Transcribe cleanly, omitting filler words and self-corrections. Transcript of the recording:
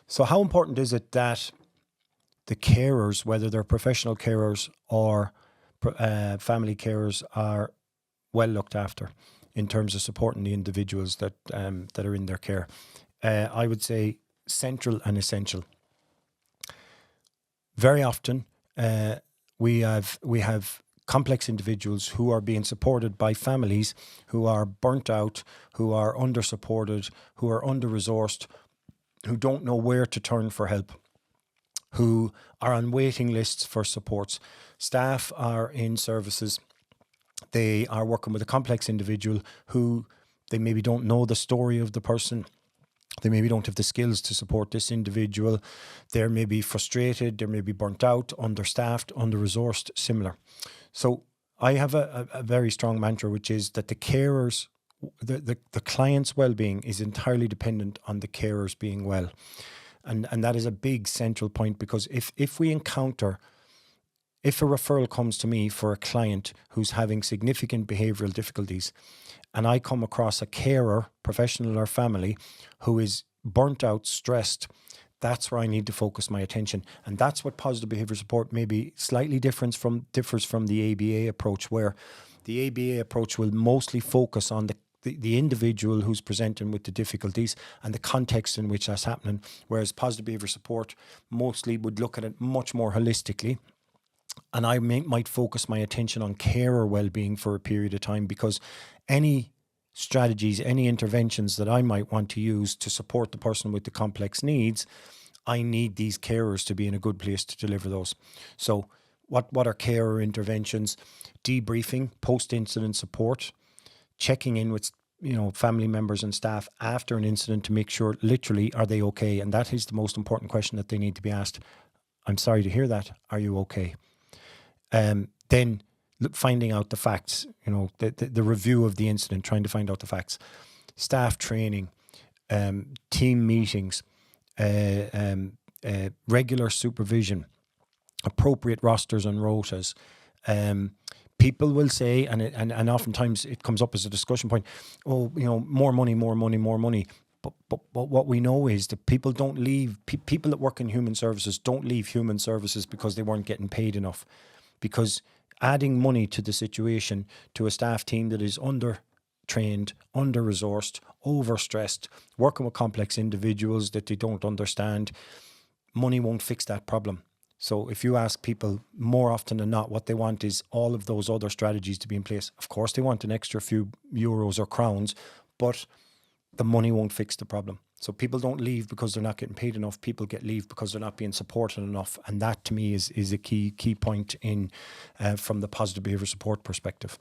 So how important is it that the carers, whether they're professional carers or family carers, are well looked after in terms of supporting the individuals that are in their care? I would say central and essential. Very often, we have complex individuals who are being supported by families who are burnt out, who are under-supported, who are under-resourced, who don't know where to turn for help, who are on waiting lists for supports. Staff are in services. They are working with a complex individual who they maybe don't know the story of the person. They maybe don't have the skills to support this individual. They're maybe frustrated. They're maybe burnt out, understaffed, under-resourced, similar. So I have a very strong mantra, which is that the carers, the client's well-being is entirely dependent on the carers being well. And that is a big central point, because if a referral comes to me for a client who's having significant behavioural difficulties, and I come across a carer, professional or family, who is burnt out, stressed, that's where I need to focus my attention. And that's what positive behaviour support maybe slightly differs from the ABA approach, where the ABA approach will mostly focus on the individual who's presenting with the difficulties and the context in which that's happening, whereas positive behaviour support mostly would look at it much more holistically. And I might focus my attention on carer well-being for a period of time, because any strategies, any interventions that I might want to use to support the person with the complex needs, I need these carers to be in a good place to deliver those. So what are carer interventions? Debriefing, post-incident support, checking in with family members and staff after an incident to make sure, literally, are they okay? And that is the most important question that they need to be asked. I'm sorry to hear that. Are you okay? Then finding out the facts, the review of the incident, trying to find out the facts. Staff training, team meetings, regular supervision, appropriate rosters and rotas. People will say, and oftentimes it comes up as a discussion point, more money, more money, more money. But what we know is that people don't leave, people that work in human services don't leave human services because they weren't getting paid enough. Because adding money to the situation, to a staff team that is under-trained, under-resourced, overstressed, working with complex individuals that they don't understand, money won't fix that problem. So if you ask people, more often than not, what they want is all of those other strategies to be in place. Of course, they want an extra few euros or crowns, but the money won't fix the problem. So people don't leave because they're not getting paid enough. People get leave because they're not being supported enough. And that, to me, is a key point in from the positive behaviour support perspective.